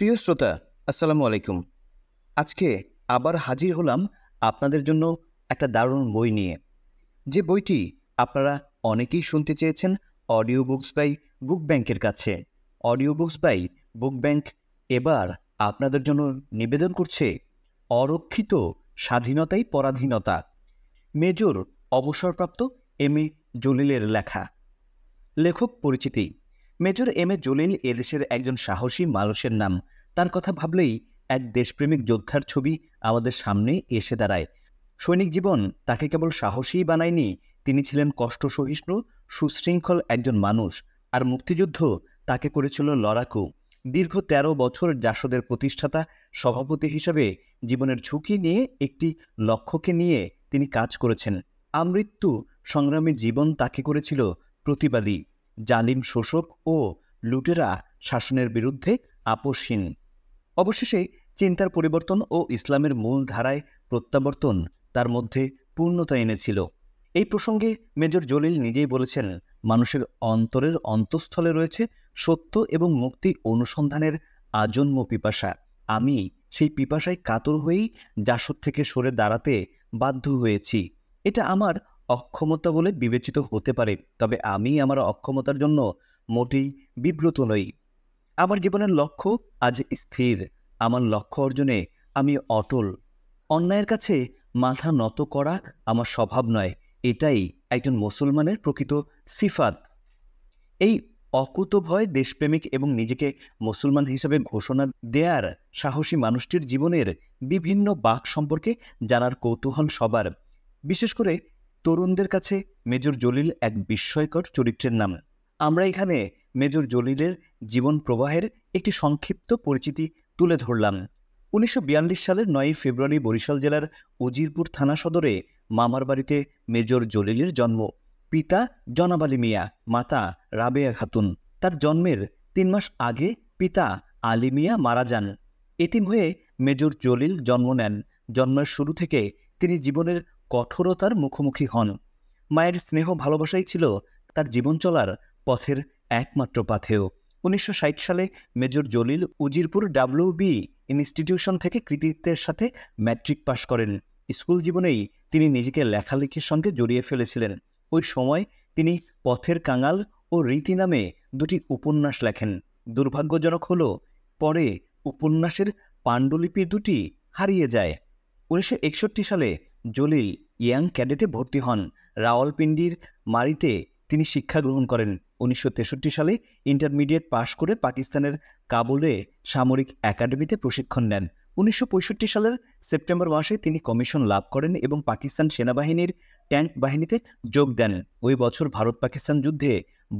প্রিয় শ্রোতা, আসসালামু আলাইকুম। আজকে আবার হাজির হলাম আপনাদের জন্য একটা দারুণ বই নিয়ে। যে বইটি আপনারা অনেকেই শুনতে চেয়েছেন অডিও বুকস বাই বুক ব্যাংকের কাছে। Audio books by book bank এবার আপনাদের জন্য নিবেদন করছে অরক্ষিত স্বাধীনতাই পরাধীনতা, মেজর অবসরপ্রাপ্ত এম এ জলিলের লেখা। লেখক পরিচিতি: মেজর এম এ জলিল এদেশের একজন সাহসী মানুষের নাম। তার কথা ভাবলেই এক দেশপ্রেমিক যোদ্ধার ছবি আমাদের সামনে এসে দাঁড়ায়। সৈনিক জীবন তাকে কেবল সাহসীই বানায়নি, তিনি ছিলেন কষ্ট সহিষ্ণু, সুশৃঙ্খল একজন মানুষ। আর মুক্তিযুদ্ধ তাকে করেছিল লড়াকু। দীর্ঘ ১৩ বছর জাসদের প্রতিষ্ঠাতা সভাপতি হিসাবে জীবনের ঝুঁকি নিয়ে একটি লক্ষ্যকে নিয়ে তিনি কাজ করেছেন। আমৃত্যু সংগ্রামী জীবন তাকে করেছিল প্রতিবাদী, জালিম শোষক ও লুটেরা শাসনের বিরুদ্ধে আপোষহীন। অবশেষে চিন্তার পরিবর্তন ও ইসলামের মূল ধারায় প্রত্যাবর্তন তার মধ্যে পূর্ণতা এনেছিল। এই প্রসঙ্গে মেজর জলিল নিজেই বলেছেন, মানুষের অন্তরের অন্তঃস্থলে রয়েছে সত্য এবং মুক্তি অনুসন্ধানের আজন্ম পিপাসা। আমি সেই পিপাসায় কাতর হয়েই জাসদ থেকে সরে দাঁড়াতে বাধ্য হয়েছি। এটা আমার অক্ষমতা বলে বিবেচিত হতে পারে, তবে আমি আমার অক্ষমতার জন্য মোটেই বিব্রত নই। আমার জীবনের লক্ষ্য আজ স্থির। আমার লক্ষ্য অর্জনে আমি অটল। অন্যায়ের কাছে মাথা নত করা আমার স্বভাব নয়, এটাই একজন মুসলমানের প্রকৃত সিফাত। এই অকুতোভয় দেশপ্রেমিক এবং নিজেকে মুসলমান হিসেবে ঘোষণা দেয়ার সাহসী মানুষটির জীবনের বিভিন্ন বাঁক সম্পর্কে জানার কৌতূহল সবার। বিশেষ করে তরুণদের কাছে মেজর জলিল এক বিস্ময়কর চরিত্রের নাম। আমরা এখানে মেজর জলিলের জীবন প্রবাহের একটি সংক্ষিপ্ত পরিচিতি তুলে ধরলাম। ১৯৪২ সালের ৯ ফেব্রুয়ারি বরিশাল জেলার উজিরপুর থানা সদরে মামার বাড়িতে মেজর জলিলের জন্ম। পিতা জনাব আলী মিয়া, মাতা রাবেয়া খাতুন। তার জন্মের ৩ মাস আগে পিতা আলী মিয়া মারা যান। এতিম হয়ে মেজর জলিল জন্ম নেন। জন্মের শুরু থেকে তিনি জীবনের কঠোরতার মুখোমুখি হন। মায়ের স্নেহ ভালোবাসাই ছিল তার জীবন চলার পথের একমাত্র পাথেয়। ১৯৬০ সালে major Jalil Ujirpur WB institution থেকে কৃতিত্বের সাথে ম্যাট্রিক পাশ করেন। স্কুল জীবনেই তিনি নিজেকে লেখালেখির সঙ্গে জড়িয়ে ফেলেছিলেন। ওই সময় তিনি পথের কাঙাল ও রীতি নামে দুটি উপন্যাস লেখেন। দুর্ভাগ্যজনক হল, পরে উপন্যাসের পাণ্ডুলিপি দুটি হারিয়ে যায়। ১৯৬১ সালে জলিল ইয়াং ক্যাডেটে ভর্তি হন। রাওয়ালপিন্ডির মারিতে তিনি শিক্ষা গ্রহণ করেন। ১৯৬৩ সালে ইন্টারমিডিয়েট পাশ করে পাকিস্তানের কাবুলে সামরিক একাডেমিতে প্রশিক্ষণ নেন। ১৯৬৫ সালের সেপ্টেম্বর মাসে তিনি কমিশন লাভ করেন এবং পাকিস্তান সেনাবাহিনীর ট্যাঙ্ক বাহিনীতে যোগ দেন। ওই বছর ভারত পাকিস্তান যুদ্ধে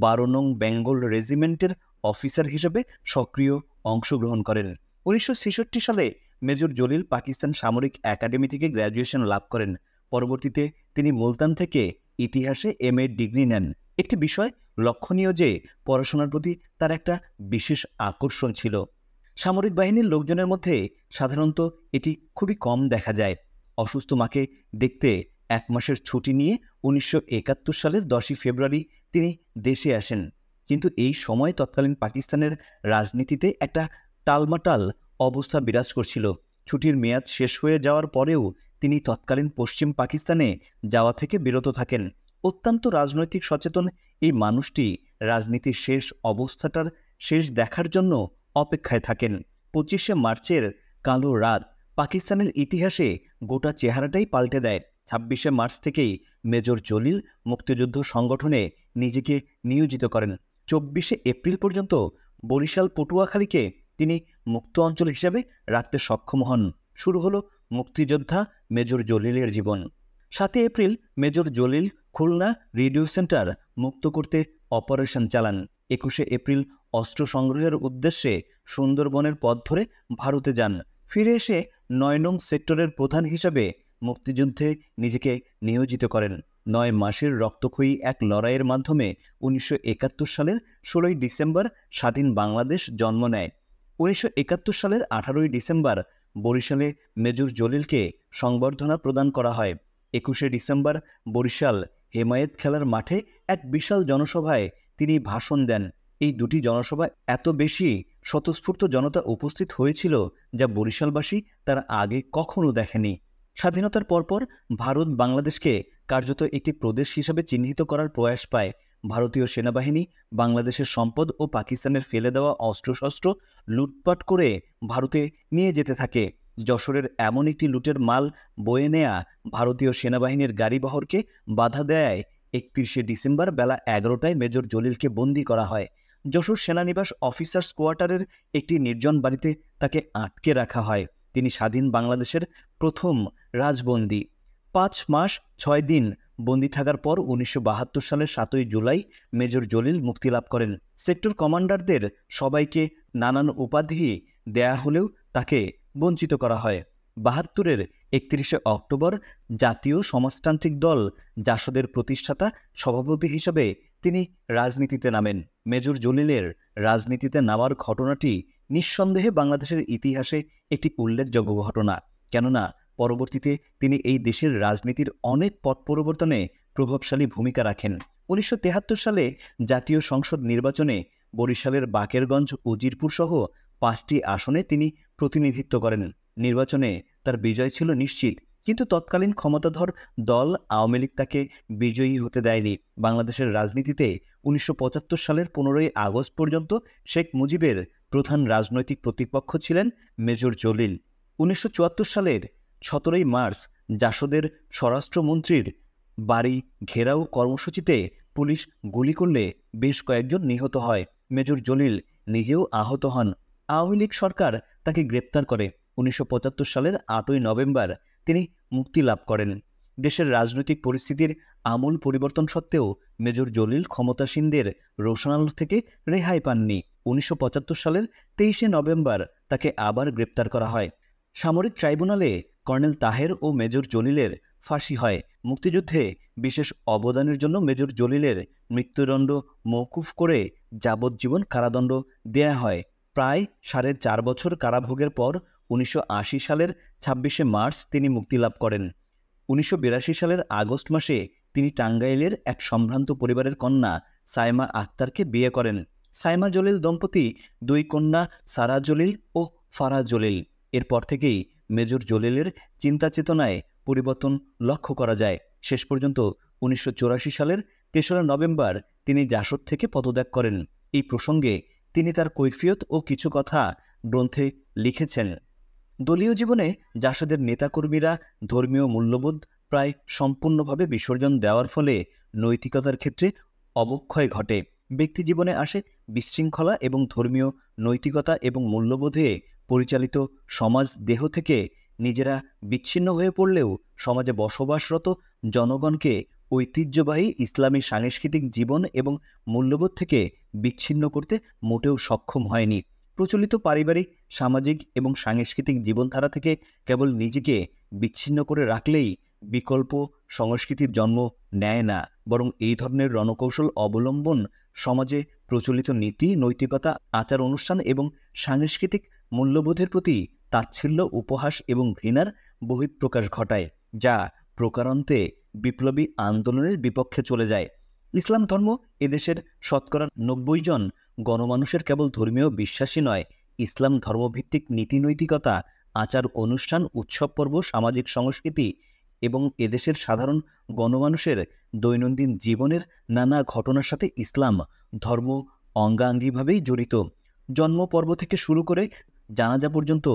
১২ নং বেঙ্গল রেজিমেন্টের অফিসার হিসেবে সক্রিয় অংশগ্রহণ করেন। ১৯৬৬ সালে মেজর জলিল পাকিস্তান সামরিক একাডেমি থেকে গ্র্যাজুয়েশন লাভ করেন। পরবর্তীতে তিনি মুলতান থেকে ইতিহাসে MA ডিগ্রি নেন। একটি বিষয় লক্ষণীয় যে পড়াশোনার প্রতি তার একটা বিশেষ আকর্ষণ ছিল। সামরিক বাহিনীর লোকজনের মধ্যে সাধারণত এটি খুবই কম দেখা যায়। অসুস্থ মাকে দেখতে ১ মাসের ছুটি নিয়ে ১৯৭১ সালের ১০ই ফেব্রুয়ারি তিনি দেশে আসেন। কিন্তু এই সময় তৎকালীন পাকিস্তানের রাজনীতিতে একটা টালমাটাল অবস্থা বিরাজ করছিল। ছুটির মেয়াদ শেষ হয়ে যাওয়ার পরেও তিনি তৎকালীন পশ্চিম পাকিস্তানে যাওয়া থেকে বিরত থাকেন। অত্যন্ত রাজনৈতিক সচেতন এই মানুষটি রাজনীতির শেষ অবস্থাটার শেষ দেখার জন্য অপেক্ষায় থাকেন। ২৫শে মার্চের কালো রাত পাকিস্তানের ইতিহাসে গোটা চেহারাটাই পাল্টে দেয়। ২৬শে মার্চ থেকেই মেজর জলিল মুক্তিযুদ্ধ সংগঠনে নিজেকে নিয়োজিত করেন। ২৪শে এপ্রিল পর্যন্ত বরিশাল পটুয়াখালীকে তিনি মুক্ত অঞ্চল হিসেবে রাখতে সক্ষম হন। শুরু হলো মুক্তিযোদ্ধা মেজর জলিলের জীবন। ৭ April major Jalil Khulna radio centre মুক্ত করতে অপারেশন চালান। ২১শে এপ্রিল অস্ত্র সংগ্রহের উদ্দেশ্যে সুন্দরবনের পথ ধরে ভারতে যান। ফিরে এসে ৯ নং সেক্টরের প্রধান হিসাবে মুক্তিযুদ্ধে নিজেকে নিয়োজিত করেন। ৯ মাসের রক্তক্ষয়ী এক লড়াইয়ের মাধ্যমে ১৯৭১ সালের ১৬ই ডিসেম্বর স্বাধীন বাংলাদেশ জন্ম নেয়। ১৯৭১ সালের ১৮ই ডিসেম্বর বরিশালে মেজর জলিলকে সংবর্ধনা প্রদান করা হয়। ২১শে ডিসেম্বর বরিশাল হেমায়েত খেলার মাঠে এক বিশাল জনসভায় তিনি ভাষণ দেন। এই দুটি জনসভা এত বেশি স্বতঃস্ফূর্ত জনতা উপস্থিত হয়েছিল যা বরিশালবাসী তার আগে কখনো দেখেনি। স্বাধীনতার পরপর ভারত বাংলাদেশকে কার্যত একটি প্রদেশ হিসাবে চিহ্নিত করার প্রয়াস পায়। ভারতীয় সেনাবাহিনী বাংলাদেশের সম্পদ ও পাকিস্তানের ফেলে দেওয়া অস্ত্রশস্ত্র লুটপাট করে ভারতে নিয়ে যেতে থাকে। যশোরের এমন একটি লুটের মাল বয়ে নেয়া ভারতীয় সেনাবাহিনীর গাড়িবহরকে বাধা দেয় 31শে ডিসেম্বর বেলা 11টায় মেজর জলিলকে বন্দী করা হয়। যশোর সেনানিবাস অফিসার্স কোয়ার্টারের একটি নির্জন বাড়িতে তাকে আটকে রাখা হয়। তিনি স্বাধীন বাংলাদেশের প্রথম রাজবন্দী। 5 মাস 6 দিন বন্দী থাকার পর 1972 সালের 7ই জুলাই মেজর জলিল মুক্তিলাভ করেন। সেক্টর কমান্ডারদের সবাইকে নানান উপাধি দেয়া হলেও তাকে বঞ্চিত করা হয়। 72-এর 31শে অক্টোবর জাতীয় সমাজতান্ত্রিক দল জাসদের প্রতিষ্ঠাতা সভাপতি হিসাবে তিনি রাজনীতিতে নামেন। মেজর জলিলের রাজনীতিতে নামার ঘটনাটি নিঃসন্দেহে বাংলাদেশের ইতিহাসে একটি উল্লেখযোগ্য ঘটনা, কেননা পরবর্তীতে তিনি এই দেশের রাজনীতির অনেক পট পরিবর্তনে প্রভাবশালী ভূমিকা রাখেন। 1973 সালে জাতীয় সংসদ নির্বাচনে বরিশালের বাকেরগঞ্জ, উজিরপুর সহ 5টি আসনে তিনি প্রতিনিধিত্ব করেন। নির্বাচনে তার বিজয় ছিল নিশ্চিত, কিন্তু তৎকালীন ক্ষমতাধর দল আওয়ামী লীগ তাকে বিজয়ী হতে দেয়নি। বাংলাদেশের রাজনীতিতে 1975 সালের 15ই আগস্ট পর্যন্ত শেখ মুজিবের প্রধান রাজনৈতিক প্রতিপক্ষ ছিলেন মেজর জলিল। 1974 সালের 17ই মার্চ জাসদের স্বরাষ্ট্রমন্ত্রীর বাড়ি ঘেরাও কর্মসূচিতে পুলিশ গুলি করলে বেশ কয়েকজন নিহত হয়। মেজর জলিল নিজেও আহত হন। আওয়ামী লীগ সরকার তাকে গ্রেপ্তার করে। 1975 সালের 8ই নভেম্বর তিনি মুক্তি লাভ করেন। দেশের রাজনৈতিক পরিস্থিতির আমূল পরিবর্তন সত্ত্বেও মেজর জলিল ক্ষমতাসীনদের রোষানল থেকে রেহাই পাননি। 1975 সালের 23শে নভেম্বর তাকে আবার গ্রেপ্তার করা হয়। সামরিক ট্রাইব্যুনালে কর্নেল তাহের ও মেজর জলিলের ফাঁসি হয়। মুক্তিযুদ্ধে বিশেষ অবদানের জন্য মেজর জলিলের মৃত্যুদণ্ড মওকুফ করে যাবজ্জীবন কারাদণ্ড দেয়া হয়। প্রায় 4.5 বছর কারাভোগের পর 1980 সালের 26শে মার্চ তিনি মুক্তিলাভ করেন। 1982 সালের আগস্ট মাসে তিনি টাঙ্গাইলের এক সম্ভ্রান্ত পরিবারের কন্যা সাইমা আক্তারকে বিয়ে করেন। সাইমা জলিল দম্পতি 2 কন্যা সারা জলিল ও ফারা জলিল। এরপর থেকেই মেজর জলিলের চিন্তা চেতনায় পরিবর্তন লক্ষ্য করা যায়। শেষ পর্যন্ত 1984 সালের 3রা নভেম্বর তিনি জাসদ থেকে পদত্যাগ করেন। এই প্রসঙ্গে তিনি তার কৈফিয়ত ও কিছু কথা গ্রন্থে লিখেছেন। দলীয় জীবনে জাসদের নেতাকর্মীরা ধর্মীয় মূল্যবোধ প্রায় সম্পূর্ণভাবে বিসর্জন দেওয়ার ফলে নৈতিকতার ক্ষেত্রে অবক্ষয় ঘটে। ব্যক্তি জীবনে আসে বিশৃঙ্খলা এবং ধর্মীয় নৈতিকতা এবং মূল্যবোধে পরিচালিত সমাজ দেহ থেকে নিজেরা বিচ্ছিন্ন হয়ে পড়লেও সমাজে বসবাসরত জনগণকে ঐতিহ্যবাহী ইসলামী সাংস্কৃতিক জীবন এবং মূল্যবোধ থেকে বিচ্ছিন্ন করতে মোটেও সক্ষম হয়নি। প্রচলিত পারিবারিক, সামাজিক এবং সাংস্কৃতিক জীবনধারা থেকে কেবল নিজেকে বিচ্ছিন্ন করে রাখলেই বিকল্প সংস্কৃতির জন্ম নেয় না, বরং এই ধরনের রণকৌশল অবলম্বন সমাজে প্রচলিত নীতি, নৈতিকতা, আচার অনুষ্ঠান এবং সাংস্কৃতিক মূল্যবোধের প্রতি তাচ্ছিল্য, উপহাস এবং ঘৃণার বহিঃপ্রকাশ ঘটায়, যা প্রকারান্তে বিপ্লবী আন্দোলনের বিপক্ষে চলে যায়। ইসলাম ধর্ম এদেশের শতকরা 90 জন গণমানুষের কেবল ধর্মীয় বিশ্বাসী নয়, ইসলাম ধর্মভিত্তিক নীতি নৈতিকতা, আচার অনুষ্ঠান, উৎসব পর্ব, সামাজিক সংস্কৃতি এবং এদেশের সাধারণ গণমানুষের দৈনন্দিন জীবনের নানা ঘটনার সাথে ইসলাম ধর্ম অঙ্গাঙ্গিভাবেই জড়িত। জন্ম পর্ব থেকে শুরু করে জানাজা পর্যন্ত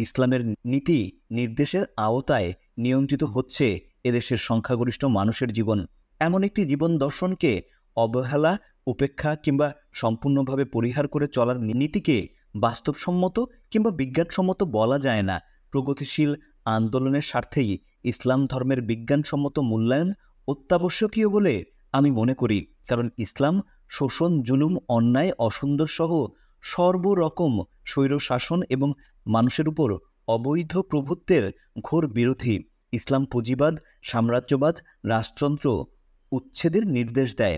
ইসলামের নীতি নির্দেশের আওতায় নিয়ন্ত্রিত হচ্ছে এদেশের সংখ্যাগরিষ্ঠ মানুষের জীবন। এমন একটি জীবন দর্শনকে অবহেলা, উপেক্ষা কিংবা সম্পূর্ণভাবে পরিহার করে চলার নীতিকে বাস্তবসম্মত কিংবা বিজ্ঞানসম্মত বলা যায় না। প্রগতিশীল আন্দোলনের স্বার্থেই ইসলাম ধর্মের বিজ্ঞানসম্মত মূল্যায়ন অত্যাবশ্যকীয় বলে আমি মনে করি, কারণ ইসলাম শোষণ, জুলুম, অন্যায়, অসুন্দর সহ সর্বরকম স্বৈরশাসন এবং মানুষের উপর অবৈধ প্রভুত্বের ঘোর বিরোধী। ইসলাম পুঁজিবাদ, সাম্রাজ্যবাদ, রাজতন্ত্র উচ্ছেদের নির্দেশ দেয়।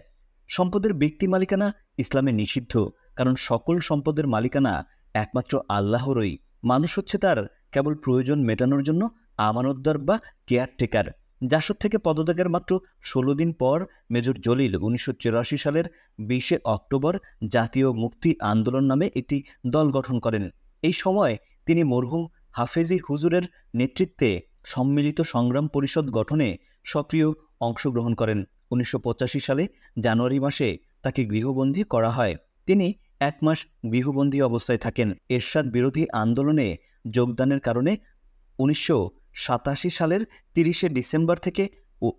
সম্পদের ব্যক্তি মালিকানা ইসলামে নিষিদ্ধ, কারণ সকল সম্পদের মালিকানা একমাত্র আল্লাহরই। মানুষ হচ্ছে তার কেবল প্রয়োজন মেটানোর জন্য আমানতদার বা কেয়ারটেকার। জাসদ থেকে পদত্যাগের মাত্র ১৬ দিন পর মেজর জলিল ১৯৮৪ সালের ২০ অক্টোবর জাতীয় মুক্তি আন্দোলন নামে একটি দল গঠন করেন। এই সময় তিনি মরহুম হাফেজি হুজুরের নেতৃত্বে সম্মিলিত সংগ্রাম পরিষদ গঠনে সক্রিয় অংশগ্রহণ করেন। ১৯৮৫ সালে জানুয়ারি মাসে তাকে গৃহবন্দী করা হয়। তিনি ১ মাস গৃহবন্দী অবস্থায় থাকেন। এরশাদ বিরোধী আন্দোলনে যোগদানের কারণে ১৯৮৭ সালের ৩০ ডিসেম্বর থেকে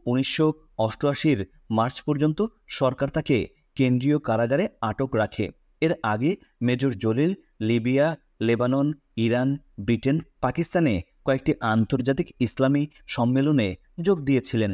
১৯৮৮ মার্চ পর্যন্ত সরকার তাকে কেন্দ্রীয় কারাগারে আটক রাখে। এর আগে major Jalil Libya, Lebanon, Iran, Britain, পাকিস্তানে কয়েকটি আন্তর্জাতিক ইসলামী সম্মেলনে যোগ দিয়েছিলেন।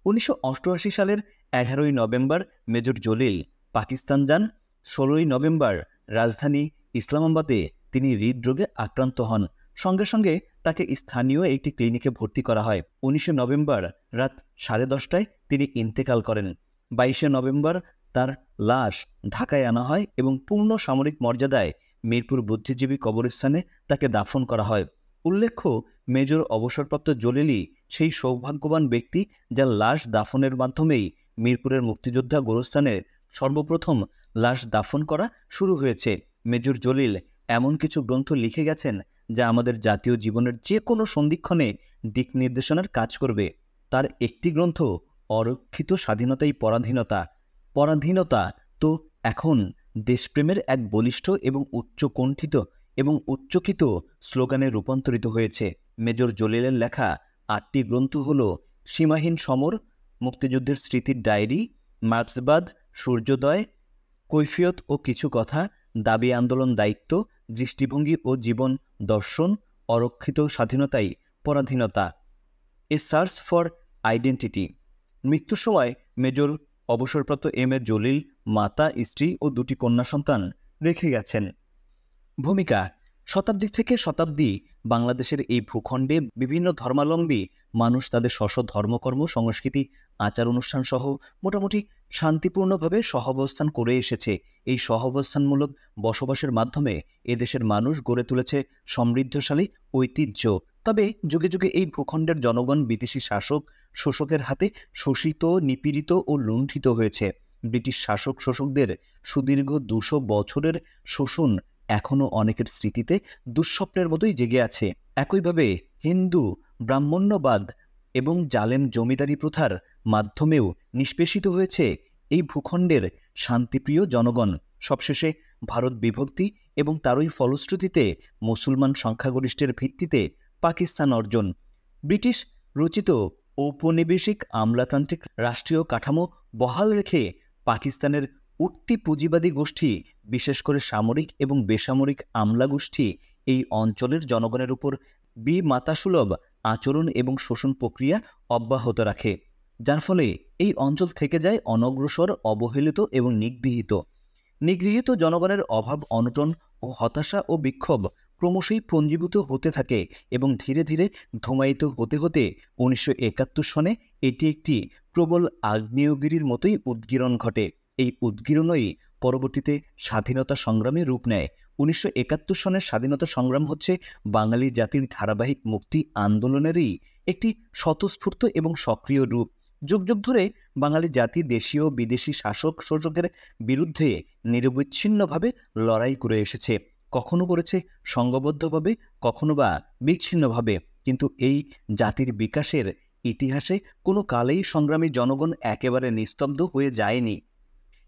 ১৯৮৮ সালের ১১ নভেম্বর মেজর জলিল পাকিস্তান যান। ১৬ নভেম্বর রাজধানী ইসলামাবাদে তিনি হৃদরোগে আক্রান্ত হন। সঙ্গে সঙ্গে তাকে স্থানীয় একটি ক্লিনিকে ভর্তি করা হয়। ১৯ নভেম্বর রাত 10:30টায় তিনি ইন্তেকাল করেন। ২২ নভেম্বর তার লাশ ঢাকায় আনা হয় এবং পূর্ণ সামরিক মর্যাদায় মিরপুর বুদ্ধিজীবী কবরস্থানে তাকে দাফন করা হয়। উল্লেখ্য, মেজর অবসরপ্রাপ্ত জলিলই সেই সৌভাগ্যবান ব্যক্তি যার লাশ দাফনের মাধ্যমেই মিরপুরের মুক্তিযোদ্ধা গোরস্থানে সর্বপ্রথম লাশ দাফন করা শুরু হয়েছে। মেজর জলিল এমন কিছু গ্রন্থ লিখে গেছেন যা আমাদের জাতীয় জীবনের যে কোনো সন্ধিক্ষণে দিক নির্দেশনার কাজ করবে। তার একটি গ্রন্থ অরক্ষিত স্বাধীনতাই পরাধীনতা। পরাধীনতা তো এখন দেশপ্রেমের এক বলিষ্ঠ এবং উচ্চকণ্ঠিত এবং উচ্চকিত স্লোগানে রূপান্তরিত হয়েছে। মেজর জলিলের লেখা ৮টি গ্রন্থ হল সীমাহীন সমর, মুক্তিযুদ্ধের স্মৃতির ডায়েরি, মার্ক্সবাদ, সূর্যোদয়, কৈফিয়ত ও কিছু কথা, দাবি আন্দোলন দায়িত্ব, দৃষ্টিভঙ্গি ও জীবন দর্শন, অরক্ষিত স্বাধীনতাই পরাধীনতা, এ সার্চ ফর আইডেন্টিটি। মৃত্যুর সময় মেজর অবসরপ্রাপ্ত এম এ জলিল মাতা, স্ত্রী ও ২টি কন্যা সন্তান রেখে গেছেন। ভূমিকা: শতাব্দী থেকে শতাব্দী বাংলাদেশের এই ভূখণ্ডে বিভিন্ন ধর্মাবলম্বী মানুষ তাদের স্ব ধর্মকর্ম, সংস্কৃতি, আচার অনুষ্ঠান সহ মোটামুটি শান্তিপূর্ণভাবে সহাবস্থান করে এসেছে। এই সহাবস্থানমূলক বসবাসের মাধ্যমে এদেশের মানুষ গড়ে তুলেছে সমৃদ্ধশালী ঐতিহ্য। তবে যুগে যুগে এই ভূখণ্ডের জনগণ বিদেশি শাসক শোষকের হাতে শোষিত, নিপীড়িত ও লুণ্ঠিত হয়েছে। ব্রিটিশ শাসক শোষকদের সুদীর্ঘ ২০০ বছরের শোষণ এখনও অনেকের স্মৃতিতে দুঃস্বপ্নের মতোই জেগে আছে। একইভাবে হিন্দু ব্রাহ্মণ্যবাদ এবং জালেম জমিদারি প্রথার মাধ্যমেও নিষ্পেষিত হয়েছে এই ভূখণ্ডের শান্তিপ্রিয় জনগণ। সবশেষে ভারত বিভক্তি এবং তারই ফলশ্রুতিতে মুসলমান সংখ্যাগরিষ্ঠের ভিত্তিতে পাকিস্তান অর্জন। ব্রিটিশ রচিত ঔপনিবেশিক আমলাতান্ত্রিক রাষ্ট্রীয় কাঠামো বহাল রেখে পাকিস্তানের উঠতি পুঁজিবাদী গোষ্ঠী, বিশেষ করে সামরিক এবং বেসামরিক আমলা গোষ্ঠী এই অঞ্চলের জনগণের উপর বিমাতাসুলভ আচরণ এবং শোষণ প্রক্রিয়া অব্যাহত রাখে, যার ফলে এই অঞ্চল থেকে যায় অনগ্রসর, অবহেলিত এবং নিগৃহীত জনগণের অভাব, অনটন ও হতাশা ও বিক্ষোভ ক্রমশই পুঞ্জীভূত হতে থাকে এবং ধীরে ধীরে ধূমায়িত হতে হতে ১৯৭১ সনে এটি একটি প্রবল আগ্নেয়গিরির মতোই উদ্গীরণ ঘটে। এই উদ্গীরণই পরবর্তীতে স্বাধীনতা সংগ্রামে রূপ নেয়। ১৯৭১ সনের স্বাধীনতা সংগ্রাম হচ্ছে বাঙালি জাতির ধারাবাহিক মুক্তি আন্দোলনেরই একটি স্বতঃস্ফূর্ত এবং সক্রিয় রূপ। যুগ যুগ ধরে বাঙালি জাতি দেশীয় বিদেশি শাসক শোষকের বিরুদ্ধে নিরবচ্ছিন্নভাবে লড়াই করে এসেছে। কখনো করেছে সংঘবদ্ধভাবে, কখনো বা বিচ্ছিন্নভাবে, কিন্তু এই জাতির বিকাশের ইতিহাসে কোনো কালেই সংগ্রামী জনগণ একেবারে নিস্তব্ধ হয়ে যায়নি।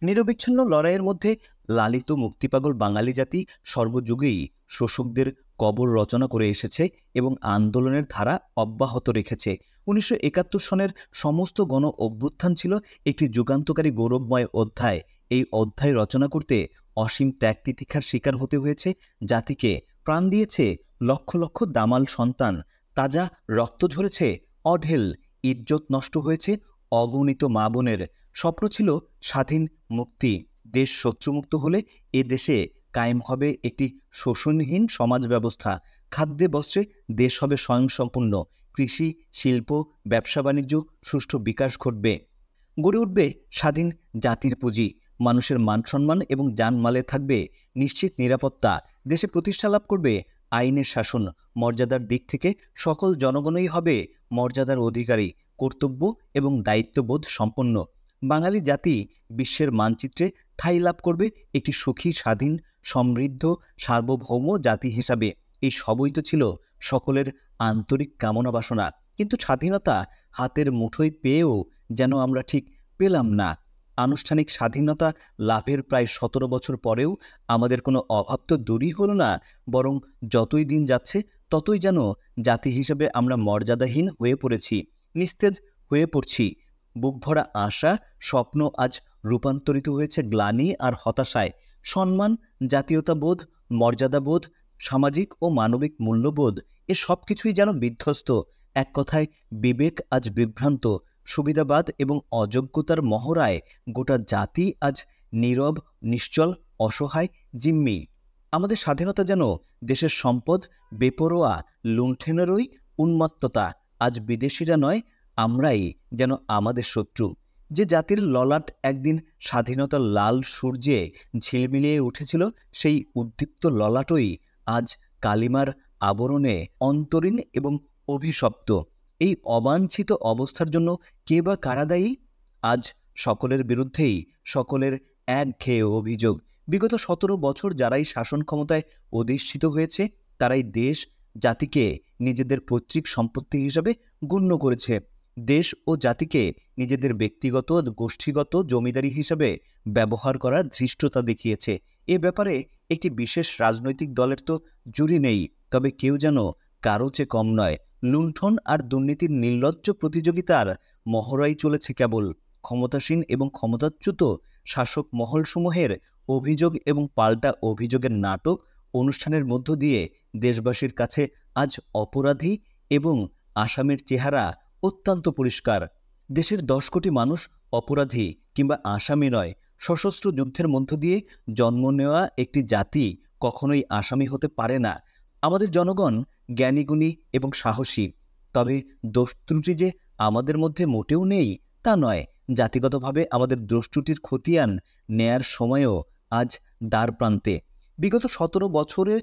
নিরবিচ্ছিন্ন লড়াইয়ের মধ্যে লালিত মুক্তিপাগল বাঙালি জাতি সর্বযুগেই শোষকদের কবর রচনা করে এসেছে এবং আন্দোলনের ধারা অব্যাহত রেখেছে। ১৯৭১ সনের সমস্ত গণ অভ্যুত্থান ছিল একটি যুগান্তকারী গৌরবময় অধ্যায়। এই অধ্যায় রচনা করতে অসীম ত্যাগ তিতিক্ষার শিকার হতে হয়েছে জাতিকে। প্রাণ দিয়েছে লক্ষ লক্ষ দামাল সন্তান, তাজা রক্ত ঝরেছে অঢেল, ইজ্জত নষ্ট হয়েছে অগণিত মা বোনের। স্বপ্ন ছিল স্বাধীন মুক্তি। দেশ শত্রুমুক্ত হলে এ দেশে কায়েম হবে একটি শোষণহীন সমাজ ব্যবস্থা। খাদ্যে বস্ত্রে দেশ হবে স্বয়ংসম্পূর্ণ। কৃষি, শিল্প, ব্যবসা বাণিজ্য সুষ্ঠু বিকাশ ঘটবে। গড়ে উঠবে স্বাধীন জাতির পুঁজি। মানুষের মান সম্মান এবং জানমালে থাকবে নিশ্চিত নিরাপত্তা। দেশে প্রতিষ্ঠা লাভ করবে আইনের শাসন। মর্যাদার দিক থেকে সকল জনগণই হবে মর্যাদার অধিকারী। কর্তব্য এবং দায়িত্ববোধ সম্পন্ন। বাঙালি জাতি বিশ্বের মানচিত্রে ঠাঁই লাভ করবে একটি সুখী, স্বাধীন, সমৃদ্ধ, সার্বভৌম জাতি হিসাবে। এই সবই তো ছিল সকলের আন্তরিক কামনা বাসনা। কিন্তু স্বাধীনতা হাতের মুঠোয় পেয়েও যেন আমরা ঠিক পেলাম না। আনুষ্ঠানিক স্বাধীনতা লাভের প্রায় 17 বছর পরেও আমাদের কোনো অভাব তো দূরই হলো না, বরং যতই দিন যাচ্ছে ততই যেন জাতি হিসেবে আমরা মর্যাদাহীন হয়ে পড়েছি, নিস্তেজ হয়ে পড়ছি। বুক ভরা আশা, স্বপ্ন আজ রূপান্তরিত হয়েছে গ্লানি আর হতাশায়। সম্মান, জাতীয়তাবোধ, মর্যাদাবোধ, সামাজিক ও মানবিক মূল্যবোধ এ সব কিছুই যেন বিধ্বস্ত। এক কথায় বিবেক আজ বিভ্রান্ত। সুবিধাবাদ এবং অযোগ্যতার মহড়ায় গোটা জাতি আজ নীরব, নিশ্চল, অসহায়, জিম্মি। আমাদের স্বাধীনতা যেন দেশের সম্পদ, বেপরোয়া লুণ্ঠনেরই উন্মত্ততা। আজ বিদেশিরা নয়, আমরাই যেন আমাদের শত্রু। যে জাতির ললাট একদিন স্বাধীনতার লাল সূর্যে ঝিলমিলিয়ে উঠেছিল, সেই উদ্দীপ্ত ললাটই আজ কালিমার আবরণে অন্তরীণ এবং অভিশপ্ত। এই অবাঞ্ছিত অবস্থার জন্য কে বা কারা দায়ী? আজ সকলের বিরুদ্ধেই সকলের একঘেয়ে অভিযোগ। বিগত 17 বছর যারাই শাসন ক্ষমতায় অধিষ্ঠিত হয়েছে, তারাই দেশ জাতিকে নিজেদের পৈতৃক সম্পত্তি হিসাবে গণ্য করেছে। দেশ ও জাতিকে নিজেদের ব্যক্তিগত, গোষ্ঠীগত জমিদারি হিসাবে ব্যবহার করার ধৃষ্টতা দেখিয়েছে। এ ব্যাপারে একটি বিশেষ রাজনৈতিক দলের তো জুরি নেই, তবে কেউ যেন কারো চেয়ে কম নয়। লুণ্ঠন আর দুর্নীতির নির্লজ্জ প্রতিযোগিতার মহড়াই চলেছে কেবল। ক্ষমতাসীন এবং ক্ষমতাচ্যুত শাসক মহলসমূহের অভিযোগ এবং পাল্টা অভিযোগের নাটক অনুষ্ঠানের মধ্য দিয়ে দেশবাসীর কাছে আজ অপরাধী এবং আসামির চেহারা অত্যন্ত পরিষ্কার। দেশের 10 কোটি মানুষ অপরাধী কিংবা আসামি নয়। সশস্ত্র যুদ্ধের মধ্য দিয়ে জন্ম নেওয়া একটি জাতি কখনোই আসামি হতে পারে না। আমাদের জনগণ জ্ঞানীগুণী এবং সাহসী, তবে দোষ ত্রুটি যে আমাদের মধ্যে মোটেও নেই তা নয়। জাতিগতভাবে আমাদের দোষ ত্রুটির খতিয়ান নেয়ার সময়ও আজ দ্বার প্রান্তে। বিগত 17 বছরে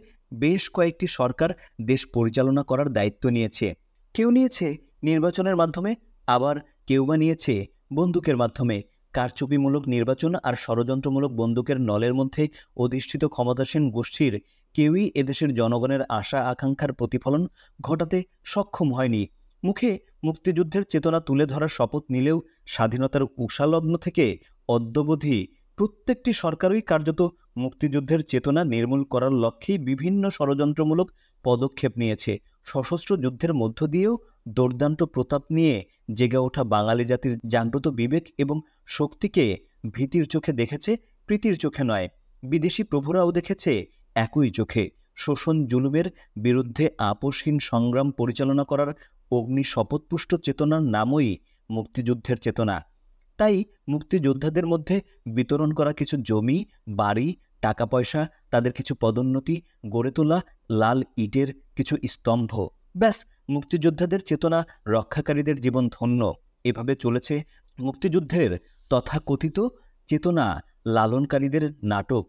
বেশ কয়েকটি সরকার দেশ পরিচালনা করার দায়িত্ব নিয়েছে। কেউ নিয়েছে নির্বাচনের মাধ্যমে, আবার কেউ বা নিয়েছে বন্দুকের মাধ্যমে। কারচুপিমূলক নির্বাচন আর ষড়যন্ত্রমূলক বন্দুকের নলের মধ্যে অধিষ্ঠিত ক্ষমতাসীন গোষ্ঠীর কেউই এদেশের জনগণের আশা আকাঙ্ক্ষার প্রতিফলন ঘটাতে সক্ষম হয়নি। মুখে মুক্তিযুদ্ধের চেতনা তুলে ধরার শপথ নিলেও স্বাধীনতার উষালগ্ন থেকে অদ্যাবধি প্রত্যেকটি সরকারই কার্যত মুক্তিযুদ্ধের চেতনা নির্মূল করার লক্ষ্যেই বিভিন্ন ষড়যন্ত্রমূলক পদক্ষেপ নিয়েছে। সশস্ত্র যুদ্ধের মধ্য দিয়েও দুর্দান্ত প্রতাপ নিয়ে জেগে ওঠা বাঙালি জাতির জাগ্রত বিবেক এবং শক্তিকে ভীতির চোখে দেখেছে, প্রীতির চোখে নয়। বিদেশি প্রভুরাও দেখেছে একই চোখে। শোষণ জুলুমের বিরুদ্ধে আপোষহীন সংগ্রাম পরিচালনা করার অগ্নি শপথপুষ্ট চেতনার নামই মুক্তিযুদ্ধের চেতনা। তাই মুক্তিযোদ্ধাদের মধ্যে বিতরণ করা কিছু জমি, বাড়ি, টাকা পয়সা, তাদের কিছু পদোন্নতি, গড়ে তোলা লাল ইটের কিছু স্তম্ভ, ব্যাস মুক্তিযোদ্ধাদের চেতনা রক্ষাকারীদের জীবন ধন্য। এভাবে চলেছে মুক্তিযুদ্ধের তথাকথিত চেতনা লালনকারীদের নাটক।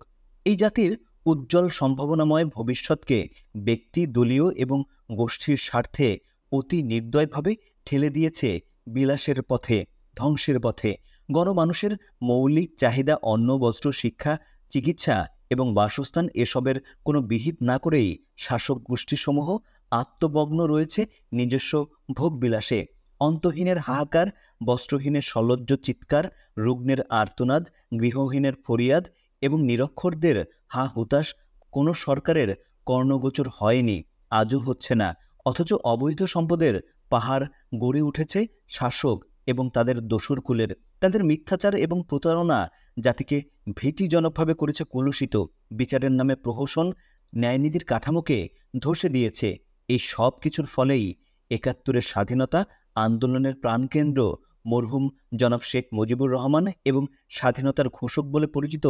এই জাতির উজ্জ্বল সম্ভাবনাময় ভবিষ্যৎকে ব্যক্তি, দলীয় এবং গোষ্ঠীর স্বার্থে অতি নির্দয়ভাবে ঠেলে দিয়েছে বিলাসের পথে, ধ্বংসের পথে। গণমানুষের মৌলিক চাহিদা অন্ন, বস্ত্র, শিক্ষা, চিকিৎসা এবং বাসস্থান এসবের কোনো বিহিত না করেই শাসক গোষ্ঠীসমূহ আত্মমগ্ন রয়েছে নিজস্ব ভোগবিলাসে। অন্তহীনের হাহাকার, বস্ত্রহীনের সলজ্জ চিৎকার, রুগ্নের আর্তনাদ, গৃহহীনের ফরিয়াদ এবং নিরক্ষরদের হা হুতাশ কোনো সরকারের কর্ণগোচর হয়নি, আজও হচ্ছে না। অথচ অবৈধ সম্পদের পাহাড় গড়ে উঠেছে শাসক এবং তাদের দোসরকুলের। তাদের মিথ্যাচার এবং প্রতারণা জাতিকে ভীতিজনকভাবে করেছে কলুষিত। বিচারের নামে প্রহসন ন্যায়নীতির কাঠামোকে ধসে দিয়েছে। এই সব কিছুর ফলেই ৭১-এর স্বাধীনতা আন্দোলনের প্রাণকেন্দ্র মরহুম জনাব শেখ মুজিবুর রহমান এবং স্বাধীনতার ঘোষক বলে পরিচিত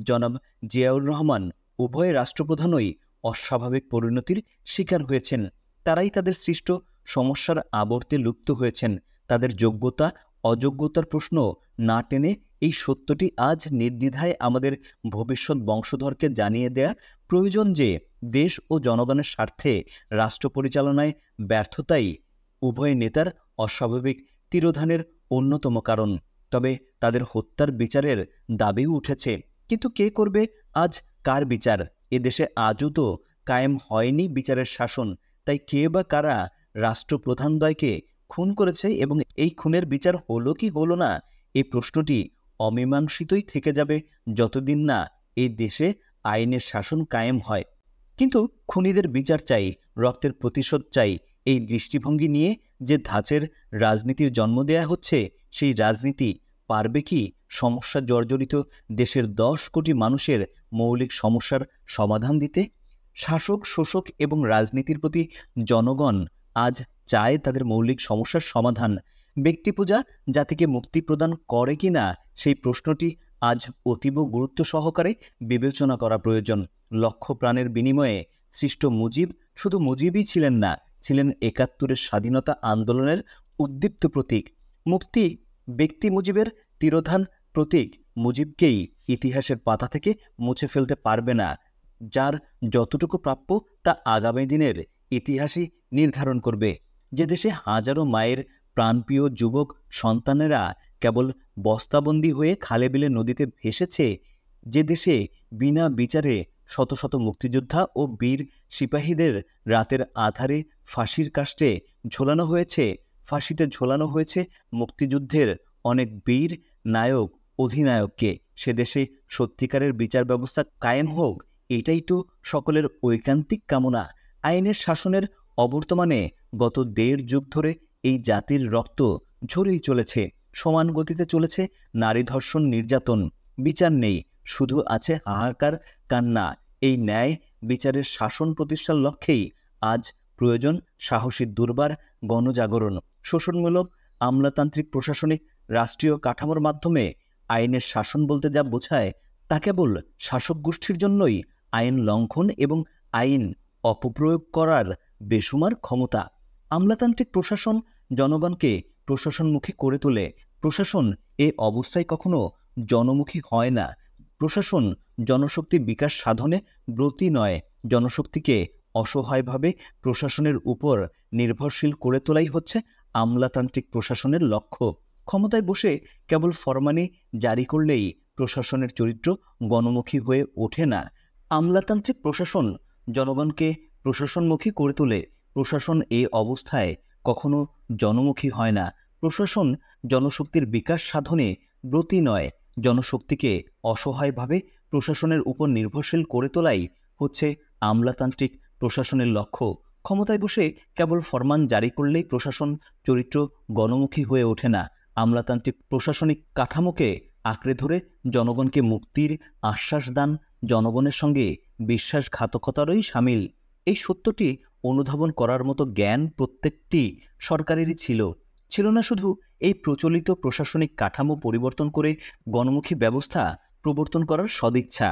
জনাব জিয়াউর রহমান উভয় রাষ্ট্রপ্রধানই অস্বাভাবিক পরিণতির শিকার হয়েছেন। তারাই তাদের সৃষ্ট সমস্যার আবর্তে লুপ্ত হয়েছেন। তাদের যোগ্যতা অযোগ্যতার প্রশ্ন না টেনে এই সত্যটি আজ নির্দ্বিধায় আমাদের ভবিষ্যৎ বংশধরকে জানিয়ে দেয়া প্রয়োজন যে দেশ ও জনগণের স্বার্থে রাষ্ট্র পরিচালনায় ব্যর্থতাই উভয় নেতার অস্বাভাবিক তিরোধানের অন্যতম কারণ। তবে তাদের হত্যার বিচারের দাবিও উঠেছে। কিন্তু কে করবে আজ কার বিচার? এদেশে আজও তো কায়েম হয়নি বিচারের শাসন। তাই কে বা কারা রাষ্ট্রপ্রধানদ্বয়কে খুন করেছে এবং এই খুনের বিচার হলো কি হলো না, এই প্রশ্নটি অমীমাংসিতই থেকে যাবে যতদিন না এই দেশে আইনের শাসন কায়েম হয়। কিন্তু খুনিদের বিচার চাই, রক্তের প্রতিশোধ চাই, এই দৃষ্টিভঙ্গি নিয়ে যে ধাঁচের রাজনীতির জন্ম দেয়া হচ্ছে, সেই রাজনীতি পারবে কি সমস্যা জর্জরিত দেশের 10 কোটি মানুষের মৌলিক সমস্যার সমাধান দিতে? শাসক, শোষক এবং রাজনীতির প্রতি জনগণ আজ চায় তাদের মৌলিক সমস্যার সমাধান। ব্যক্তিপূজা জাতিকে মুক্তি প্রদান করে কি না, সেই প্রশ্নটি আজ অতীব গুরুত্ব সহকারে বিবেচনা করা প্রয়োজন। লক্ষ প্রাণের বিনিময়ে সৃষ্ট মুজিব শুধু মুজিবই ছিলেন না, ছিলেন ৭১-এর স্বাধীনতা আন্দোলনের উদ্দীপ্ত প্রতীক। মুক্তি ব্যক্তি মুজিবের তিরোধান প্রতীক মুজিবকেই ইতিহাসের পাতা থেকে মুছে ফেলতে পারবে না। যার যতটুকু প্রাপ্য তা আগামী দিনের ইতিহাসই নির্ধারণ করবে। যে দেশে হাজারো মায়ের প্রাণপ্রিয় যুবক সন্তানেরা কেবল বস্তাবন্দি হয়ে খালে বিলে নদীতে ভেসেছে, যে দেশে বিনা বিচারে শত শত মুক্তিযোদ্ধা ও বীর সিপাহীদের রাতের আধারে ফাঁসির কাষ্ঠে ঝোলানো হয়েছে, ফাঁসিতে ঝোলানো হয়েছে মুক্তিযুদ্ধের অনেক বীর নায়ক অধিনায়ককে, সে দেশে সত্যিকারের বিচার ব্যবস্থা কায়েম হোক, এটাই তো সকলের ঐকান্তিক কামনা। আইনের শাসনের অবর্তমানে গত ১.৫ যুগ ধরে এই জাতির রক্ত ঝরেই চলেছে, সমান গতিতে চলেছে নারী ধর্ষণ, নির্যাতন। বিচার নেই, শুধু আছে হাহাকার, কান্না। এই ন্যায় বিচারের শাসন প্রতিষ্ঠার লক্ষ্যেই আজ প্রয়োজন সাহসী দুর্বার গণজাগরণ। শোষণমূলক আমলাতান্ত্রিক প্রশাসনিক রাষ্ট্রীয় কাঠামোর মাধ্যমে আইনের শাসন বলতে যা বোঝায়, তা কেবল শাসক গোষ্ঠীর জন্যই আইন লঙ্ঘন এবং আইন অপপ্রয়োগ করার বেসুমার ক্ষমতা। আমলাতান্ত্রিক প্রশাসন জনগণকে প্রশাসনমুখী করে তোলে। প্রশাসন এ অবস্থায় কখনো জনমুখী হয় না। প্রশাসন জনশক্তি বিকাশ সাধনে ব্রতী নয়। জনশক্তিকে অসহায়ভাবে প্রশাসনের উপর নির্ভরশীল করে তোলাই হচ্ছে আমলাতান্ত্রিক প্রশাসনের লক্ষ্য। ক্ষমতায় বসে কেবল ফরমানি জারি করলেই প্রশাসনের চরিত্র গণমুখী হয়ে ওঠে না। আমলাতান্ত্রিক প্রশাসন জনগণকে প্রশাসনমুখী করে তোলে। প্রশাসন এ অবস্থায় কখনো জনমুখী হয় না। প্রশাসন জনশক্তির বিকাশ সাধনে ব্রতী নয়। জনশক্তিকে অসহায়ভাবে প্রশাসনের উপর নির্ভরশীল করে তোলাই হচ্ছে আমলাতান্ত্রিক প্রশাসনের লক্ষ্য। ক্ষমতায় বসে কেবল ফরমান জারি করলেই প্রশাসন চরিত্র গণমুখী হয়ে ওঠে না। আমলাতান্ত্রিক প্রশাসনিক কাঠামোকে আঁকড়ে ধরে জনগণকে মুক্তির আশ্বাস দান জনগণের সঙ্গে বিশ্বাসঘাতকতারই সামিল। এই সত্যটি অনুধাবন করার মতো জ্ঞান প্রত্যেকটি সরকারেরই ছিল না শুধু এই প্রচলিত প্রশাসনিক কাঠামো পরিবর্তন করে গণমুখী ব্যবস্থা প্রবর্তন করার সদিচ্ছা।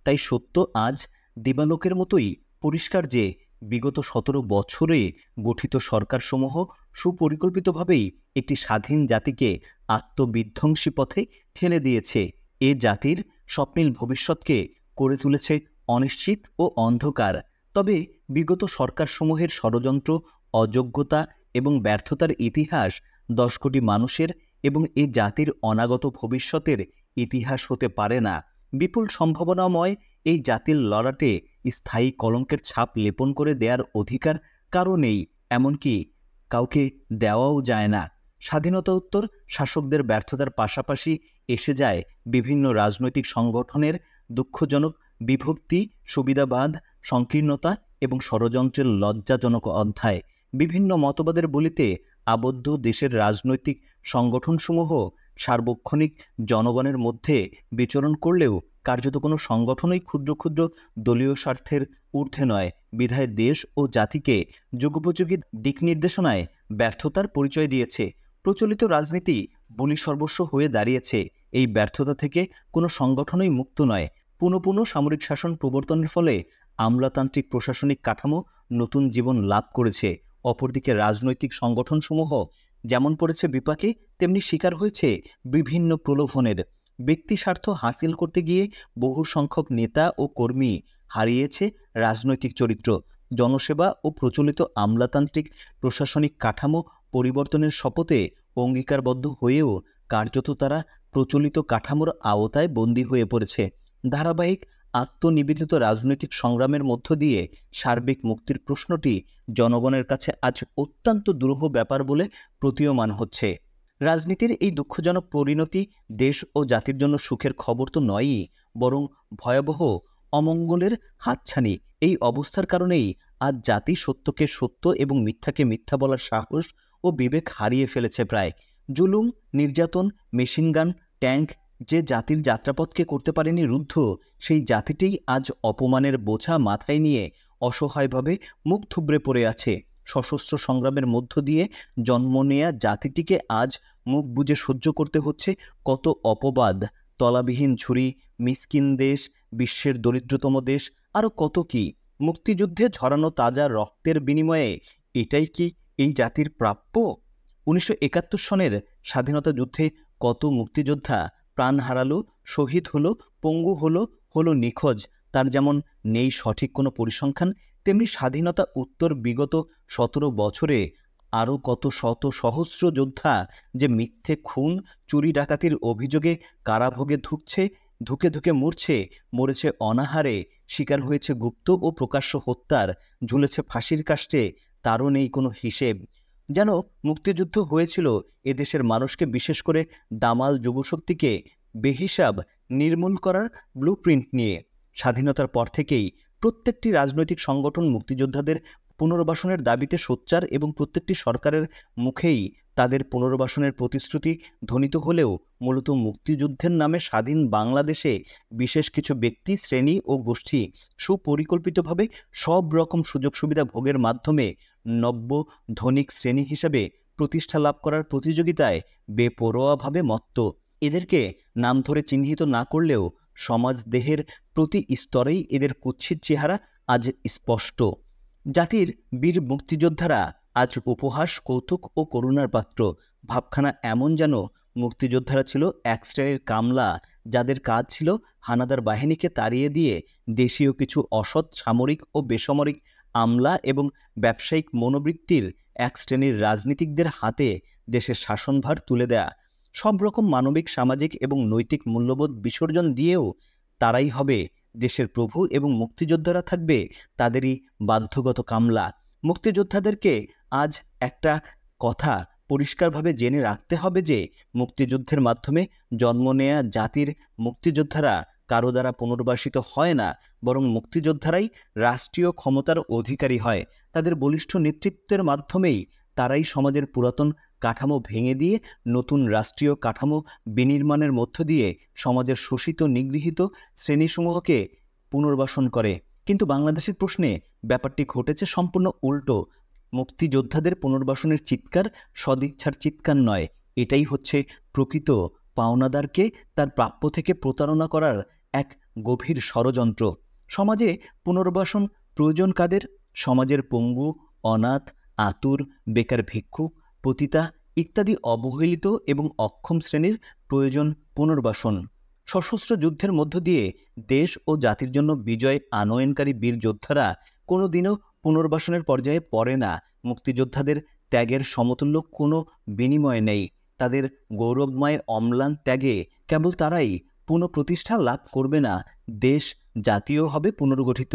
তাই সত্য আজ দিবালোকের মতোই পরিষ্কার যে বিগত ১৭ বছরে গঠিত সরকারসমূহ সুপরিকল্পিতভাবেই একটি স্বাধীন জাতিকে আত্মবিধ্বংসী পথে ঠেলে দিয়েছে। এ জাতির স্বপ্নিল ভবিষ্যৎকে করে তুলেছে অনিশ্চিত ও অন্ধকার। তবে বিগত সরকারসমূহের ষড়যন্ত্র, অযোগ্যতা এবং ব্যর্থতার ইতিহাস ১০ কোটি মানুষের এবং এ জাতির অনাগত ভবিষ্যতের ইতিহাস হতে পারে না। বিপুল সম্ভাবনাময় এই জাতির লড়াটে স্থায়ী কলঙ্কের ছাপ লেপন করে দেওয়ার অধিকার কারও নেই, এমনকি কাউকে দেওয়াও যায় না। স্বাধীনতোত্তর শাসকদের ব্যর্থতার পাশাপাশি এসে যায় বিভিন্ন রাজনৈতিক সংগঠনের দুঃখজনক বিভক্তি, সুবিধাবাদ, সংকীর্ণতা এবং ষড়যন্ত্রের লজ্জাজনক অধ্যায়। বিভিন্ন মতবাদের বলিতে আবদ্ধ দেশের রাজনৈতিক সংগঠনসমূহ সার্বক্ষণিক জনগণের মধ্যে বিচরণ করলেও কার্যত কোনো সংগঠনই ক্ষুদ্র ক্ষুদ্র দলীয় স্বার্থের ঊর্ধ্বে নয়। বিধায় দেশ ও জাতিকে যুগোপযোগী দিক নির্দেশনায় ব্যর্থতার পরিচয় দিয়েছে। প্রচলিত রাজনীতি বলি সর্বস্ব হয়ে দাঁড়িয়েছে। এই ব্যর্থতা থেকে কোনো সংগঠনই মুক্ত নয়। পুনঃ পুনঃ সামরিক শাসন প্রবর্তনের ফলে আমলাতান্ত্রিক প্রশাসনিক কাঠামো নতুন জীবন লাভ করেছে। অপরদিকে রাজনৈতিক সংগঠনসমূহ যেমন পড়েছে বিপাকে, তেমনি শিকার হয়েছে বিভিন্ন প্রলোভনের। ব্যক্তি স্বার্থ হাসিল করতে গিয়ে বহু সংখ্যক নেতা ও কর্মী হারিয়েছে রাজনৈতিক চরিত্র। জনসেবা ও প্রচলিত আমলাতান্ত্রিক প্রশাসনিক কাঠামো পরিবর্তনের শপথে অঙ্গীকারবদ্ধ হয়েও কার্যত তারা প্রচলিত কাঠামোর আওতায় বন্দী হয়ে পড়েছে। ধারাবাহিক আত্মনিবেদিত রাজনৈতিক সংগ্রামের মধ্য দিয়ে সার্বিক মুক্তির প্রশ্নটি জনগণের কাছে আজ অত্যন্ত দুরূহ ব্যাপার বলে প্রতীয়মান হচ্ছে। রাজনীতির এই দুঃখজনক পরিণতি দেশ ও জাতির জন্য সুখের খবর তো নয়ই, বরং ভয়াবহ অমঙ্গলের হাতছানি। এই অবস্থার কারণেই আজ জাতি সত্যকে সত্য এবং মিথ্যাকে মিথ্যা বলার সাহস ও বিবেক হারিয়ে ফেলেছে প্রায়। জুলুম, নির্যাতন, মেশিনগান, ট্যাঙ্ক যে জাতির যাত্রাপথকে করতে পারেনি রুদ্ধ, সেই জাতিটিই আজ অপমানের বোঝা মাথায় নিয়ে অসহায়ভাবে মুখ থুবড়ে পড়ে আছে। সশস্ত্র সংগ্রামের মধ্য দিয়ে জন্ম নেয়া জাতিটিকে আজ মুখ বুজে সহ্য করতে হচ্ছে কত অপবাদ, তলাবিহীন ঝুড়ি, মিসকিন দেশ, বিশ্বের দরিদ্রতম দেশ, আরও কত কি। মুক্তিযুদ্ধে ঝরানো তাজা রক্তের বিনিময়ে এটাই কি এই জাতির প্রাপ্য? 1971 সনের স্বাধীনতা যুদ্ধে কত মুক্তিযোদ্ধা প্রাণ হারালো, শহীদ হলো, পঙ্গু হলো নিখোঁজ, তার যেমন নেই সঠিক কোনো পরিসংখ্যান, তেমনি স্বাধীনতা উত্তর বিগত 17 বছরে আরও কত শত সহস্র যোদ্ধা যে মিথ্যে খুন, চুরি ডাকাতির অভিযোগে কারাভোগে ধুকে ধুকে মরেছে অনাহারে, শিকার হয়েছে গুপ্ত ও প্রকাশ্য হত্যার, ঝুলেছে ফাঁসির কাষ্ঠে, তারও নেই কোনো হিসেব। যেন মুক্তিযুদ্ধ হয়েছিল এদেশের মানুষকে, বিশেষ করে দামাল যুবশক্তিকে বেহিসাব নির্মূল করার ব্লুপ্রিন্ট নিয়ে। স্বাধীনতার পর থেকেই প্রত্যেকটি রাজনৈতিক সংগঠন মুক্তিযোদ্ধাদের পুনর্বাসনের দাবিতে সোচ্চার এবং প্রত্যেকটি সরকারের মুখেই তাদের পুনর্বাসনের প্রতিশ্রুতি ধ্বনিত হলেও মূলত মুক্তিযুদ্ধের নামে স্বাধীন বাংলাদেশে বিশেষ কিছু ব্যক্তি, শ্রেণী ও গোষ্ঠী সুপরিকল্পিতভাবে সব রকম সুযোগ সুবিধা ভোগের মাধ্যমে নব্য ধনিক শ্রেণী হিসাবে প্রতিষ্ঠা লাভ করার প্রতিযোগিতায় বেপরোয়াভাবে মত্ত। এদেরকে নাম ধরে চিহ্নিত না করলেও সমাজ দেহের প্রতি স্তরেই এদের কুৎসিত চেহারা আজ স্পষ্ট। জাতির বীর মুক্তিযোদ্ধারা আজ উপহাস, কৌতুক ও করুণার পাত্র। ভাবখানা এমন যেন মুক্তিযোদ্ধারা ছিল এক শ্রেণীর কামলা, যাদের কাজ ছিল হানাদার বাহিনীকে তাড়িয়ে দিয়ে দেশীয় কিছু অসৎ সামরিক ও বেসামরিক আমলা এবং ব্যবসায়িক মনোবৃত্তির এক শ্রেণীর রাজনীতিকদের হাতে দেশের শাসনভার তুলে দেয়া। সব রকম মানবিক, সামাজিক এবং নৈতিক মূল্যবোধ বিসর্জন দিয়েও তারাই হবে দেশের প্রভু এবং মুক্তিযোদ্ধারা থাকবে তাদেরই বাধ্যগত কামলা। মুক্তিযোদ্ধাদেরকে আজ একটা কথা পরিষ্কারভাবে জেনে রাখতে হবে যে মুক্তিযুদ্ধের মাধ্যমে জন্ম নেয়া জাতির মুক্তিযোদ্ধারা কারো দ্বারা পুনর্বাসিত হয় না, বরং মুক্তিযোদ্ধারাই রাষ্ট্রীয় ক্ষমতার অধিকারী হয়। তাদের বলিষ্ঠ নেতৃত্বের মাধ্যমেই তারাই সমাজের পুরাতন কাঠামো ভেঙে দিয়ে নতুন রাষ্ট্রীয় কাঠামো বিনির্মাণের মধ্য দিয়ে সমাজের শোষিত নিগৃহীত শ্রেণীসমূহকে পুনর্বাসন করে। কিন্তু বাংলাদেশের প্রশ্নে ব্যাপারটি ঘটেছে সম্পূর্ণ উল্টো। মুক্তিযোদ্ধাদের পুনর্বাসনের চিৎকার সদিচ্ছার চিৎকার নয়, এটাই হচ্ছে প্রকৃত পাওনাদারকে তার প্রাপ্য থেকে প্রতারণা করার এক গভীর ষড়যন্ত্র। সমাজে পুনর্বাসন প্রয়োজন কাদের? সমাজের পঙ্গু, অনাথ, আতুর, বেকার ভিক্ষুক, পতিতা ইত্যাদি অবহেলিত এবং অক্ষম শ্রেণীর প্রয়োজন পুনর্বাসন। সশস্ত্র যুদ্ধের মধ্য দিয়ে দেশ ও জাতির জন্য বিজয় আনয়নকারী বীর যোদ্ধারা কোনোদিনও পুনর্বাসনের পর্যায়ে পড়ে না। মুক্তিযোদ্ধাদের ত্যাগের সমতুল্য কোনো বিনিময় নেই। তাদের গৌরবময় অম্লান ত্যাগে কেবল তারাই পুনঃপ্রতিষ্ঠা লাভ করবে না, দেশ জাতীয় হবে পুনর্গঠিত।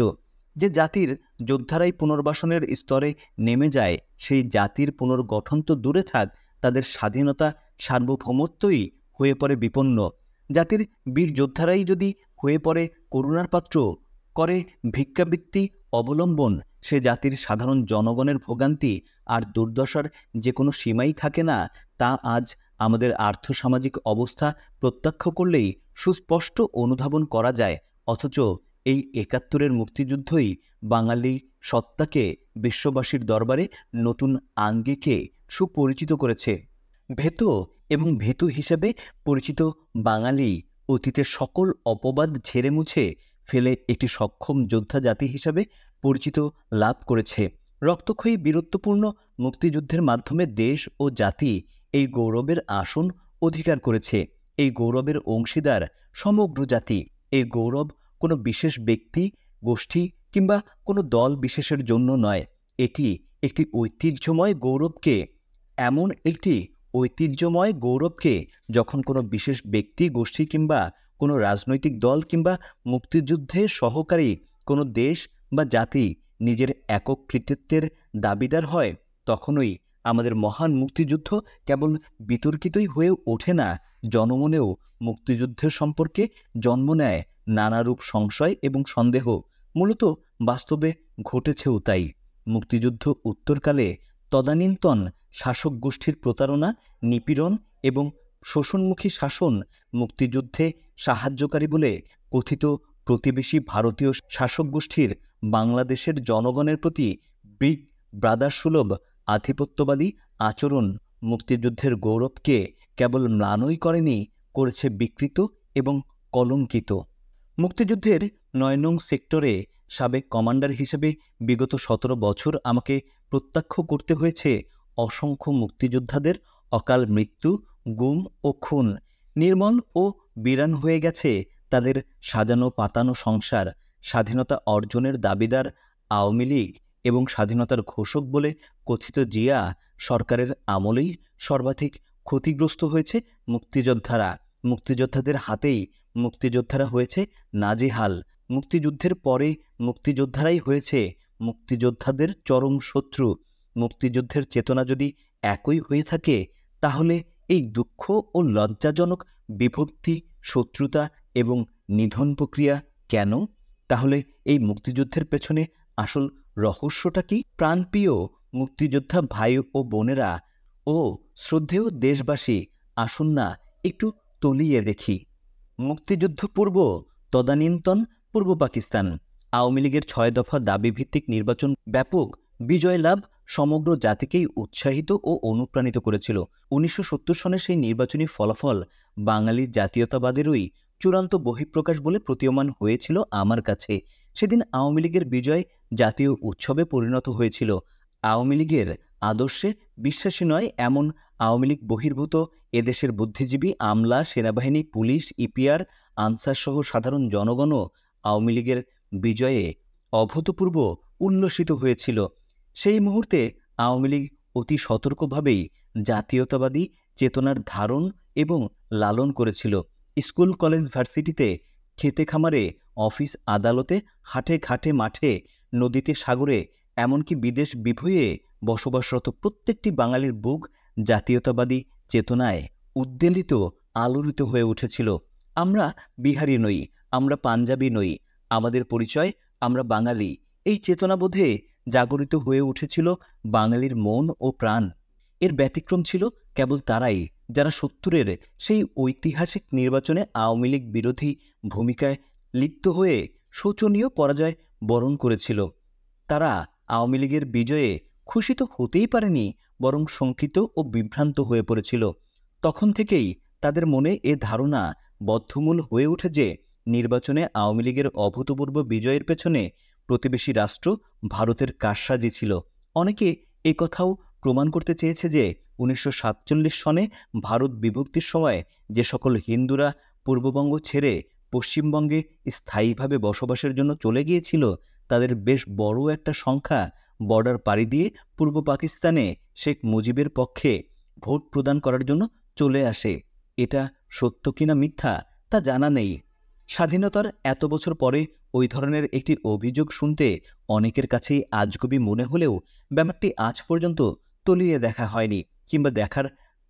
যে জাতির যোদ্ধারাই পুনর্বাসনের স্তরে নেমে যায়, সেই জাতির পুনর্গঠন তো দূরে থাক, তাদের স্বাধীনতা সার্বভৌমত্বই হয়ে পড়ে বিপন্ন। জাতির বীর যোদ্ধারাই যদি হয়ে পড়ে করুণার পাত্র, করে ভিক্ষাবৃত্তি অবলম্বন, সে জাতির সাধারণ জনগণের ভোগান্তি আর দুর্দশার যে কোনো সীমাই থাকে না, তা আজ আমাদের আর্থসামাজিক অবস্থা প্রত্যক্ষ করলেই সুস্পষ্ট অনুধাবন করা যায়। অথচ এই ৭১-এর মুক্তিযুদ্ধই বাঙালি সত্তাকে বিশ্ববাসীর দরবারে নতুন আঙ্গিকে সুপরিচিত করেছে। ভেতো এবং ভীতু হিসেবে পরিচিত বাঙালি অতীতের সকল অপবাদ ঝেড়ে মুছে ফেলে একটি সক্ষম যোদ্ধা জাতি হিসাবে পরিচিত লাভ করেছে। রক্তক্ষয়ী বীরত্বপূর্ণ মুক্তিযুদ্ধের মাধ্যমে দেশ ও জাতি এই গৌরবের আসন অধিকার করেছে। এই গৌরবের অংশীদার সমগ্র জাতি। এই গৌরব কোনো বিশেষ ব্যক্তি, গোষ্ঠী কিংবা কোনো দল বিশেষের জন্য নয়। এটি একটি ঐতিহ্যময় গৌরবকে এমন একটি ঐতিহ্যময় গৌরবকে যখন কোনো বিশেষ ব্যক্তি গোষ্ঠী কিংবা কোনো রাজনৈতিক দল কিংবা মুক্তিযুদ্ধে সহকারী কোনো দেশ বা জাতি নিজের একক কৃতিত্বের দাবিদার হয়, তখনই আমাদের মহান মুক্তিযুদ্ধ কেবল বিতর্কিতই হয়ে ওঠে না, জনমনেও মুক্তিযুদ্ধের সম্পর্কে জন্ম নেয় নানারূপ সংশয় এবং সন্দেহ। মূলত বাস্তবে ঘটেছেও তাই। মুক্তিযুদ্ধ উত্তরকালে তদানীন্তন শাসক গোষ্ঠীর প্রতারণা, নিপীড়ন এবং শোষণমুখী শাসন মুক্তিযুদ্ধে সাহায্যকারী বলে কথিত প্রতিবেশী ভারতীয় শাসক গোষ্ঠীর বাংলাদেশের জনগণের প্রতি বিগ ব্রাদার সুলভ আধিপত্যবাদী আচরণ মুক্তিযুদ্ধের গৌরবকে কেবল ম্লানই করেনি, করেছে বিকৃত এবং কলঙ্কিত। মুক্তিযুদ্ধের ৯ নং সেক্টরে সাবেক কমান্ডার হিসেবে বিগত ১৭ বছর আমাকে প্রত্যক্ষ করতে হয়েছে অসংখ্য মুক্তিযোদ্ধাদের অকাল মৃত্যু, গুম ও খুন। নির্মল ও বিরান হয়ে গেছে তাদের সাজানো পাতানো সংসার। স্বাধীনতা অর্জনের দাবিদার আওয়ামী লীগ এবং স্বাধীনতার ঘোষক বলে কথিত জিয়া সরকারের আমলেই সর্বাধিক ক্ষতিগ্রস্ত হয়েছে মুক্তিযোদ্ধারা। মুক্তিযোদ্ধাদের হাতেই মুক্তিযোদ্ধারা হয়েছে নাজেহাল। মুক্তিযুদ্ধের পরে মুক্তিযোদ্ধারাই হয়েছে মুক্তিযোদ্ধাদের চরম শত্রু। মুক্তিযুদ্ধের চেতনা যদি একই হয়ে থাকে, তাহলে এই দুঃখ ও লজ্জাজনক বিভক্তি, শত্রুতা এবং নিধন প্রক্রিয়া কেন? তাহলে এই মুক্তিযুদ্ধের পেছনে আসল রহস্যটা কি? প্রাণপ্রিয় মুক্তিযোদ্ধা ভাই ও বোনেরা ও শ্রদ্ধেয় দেশবাসী, আসুন না একটু তলিয়ে দেখি। মুক্তিযুদ্ধ পূর্ব তদানীন্তন পূর্ব পাকিস্তান আওয়ামী লীগের ৬ দফা দাবিভিত্তিক নির্বাচন ব্যাপক বিজয় লাভ সমগ্র জাতিকেই উৎসাহিত ও অনুপ্রাণিত করেছিল। ১৯৭০ সনের সেই নির্বাচনী ফলাফল বাঙালির জাতীয়তাবাদেরই চূড়ান্ত বহিঃপ্রকাশ বলে প্রতীয়মান হয়েছিল আমার কাছে। সেদিন আওয়ামী লীগের বিজয় জাতীয় উৎসবে পরিণত হয়েছিল। আওয়ামী লীগের আদর্শে বিশ্বাসী নয় এমন আওয়ামী লীগ বহির্ভূত এদেশের বুদ্ধিজীবী, আমলা, সেনাবাহিনী, পুলিশ, ইপিআর, আনসার সহ সাধারণ জনগণও আওয়ামী লীগের বিজয়ে অভূতপূর্ব উল্লসিত হয়েছিল। সেই মুহূর্তে আওয়ামী লীগ অতি সতর্কভাবেই জাতীয়তাবাদী চেতনার ধারণ এবং লালন করেছিল। স্কুল, কলেজ, ভার্সিটিতে, খেতে খামারে, অফিস আদালতে, হাটে ঘাটে মাঠে, নদীতে সাগরে, এমনকি বিদেশ বিভুঁইয়ে বসবাসরত প্রত্যেকটি বাঙালির বুক জাতীয়তাবাদী চেতনায় উদ্বেলিত, আলোড়িত হয়ে উঠেছিল। আমরা বিহারি নই, আমরা পাঞ্জাবি নই, আমাদের পরিচয় আমরা বাঙালি। এই চেতনাবোধে জাগরিত হয়ে উঠেছিল বাঙালির মন ও প্রাণ। এর ব্যতিক্রম ছিল কেবল তারাই যারা ৭০-এর সেই ঐতিহাসিক নির্বাচনে আওয়ামী লীগ বিরোধী ভূমিকায় লিপ্ত হয়ে শোচনীয় পরাজয় বরণ করেছিল। তারা আওয়ামী লীগের বিজয়ে খুশি তো হতেই পারেনি, বরং শঙ্কিত ও বিভ্রান্ত হয়ে পড়েছিল। তখন থেকেই তাদের মনে এ ধারণা বদ্ধমূল হয়ে ওঠে যে নির্বাচনে আওয়ামী লীগের অভূতপূর্ব বিজয়ের পেছনে প্রতিবেশী রাষ্ট্র ভারতের কারসাজি ছিল। অনেকে এ কথাও প্রমাণ করতে চেয়েছে যে ১৯৪৭ সনে ভারত বিভক্তির সময় যে সকল হিন্দুরা পূর্ববঙ্গ ছেড়ে পশ্চিমবঙ্গে স্থায়ীভাবে বসবাসের জন্য চলে গিয়েছিল, তাদের বেশ বড় একটা সংখ্যা বর্ডার পাড়ি দিয়ে পূর্ব পাকিস্তানে শেখ মুজিবের পক্ষে ভোট প্রদান করার জন্য চলে আসে। এটা সত্য কিনা মিথ্যা তা জানা নেই। স্বাধীনতার এত বছর পরে ওই ধরনের একটি অভিযোগ শুনতে অনেকের কাছেই আজগুবি মনে হলেও ব্যাপারটি আজ পর্যন্ত তলিয়ে দেখা হয়নি, কিংবা দেখার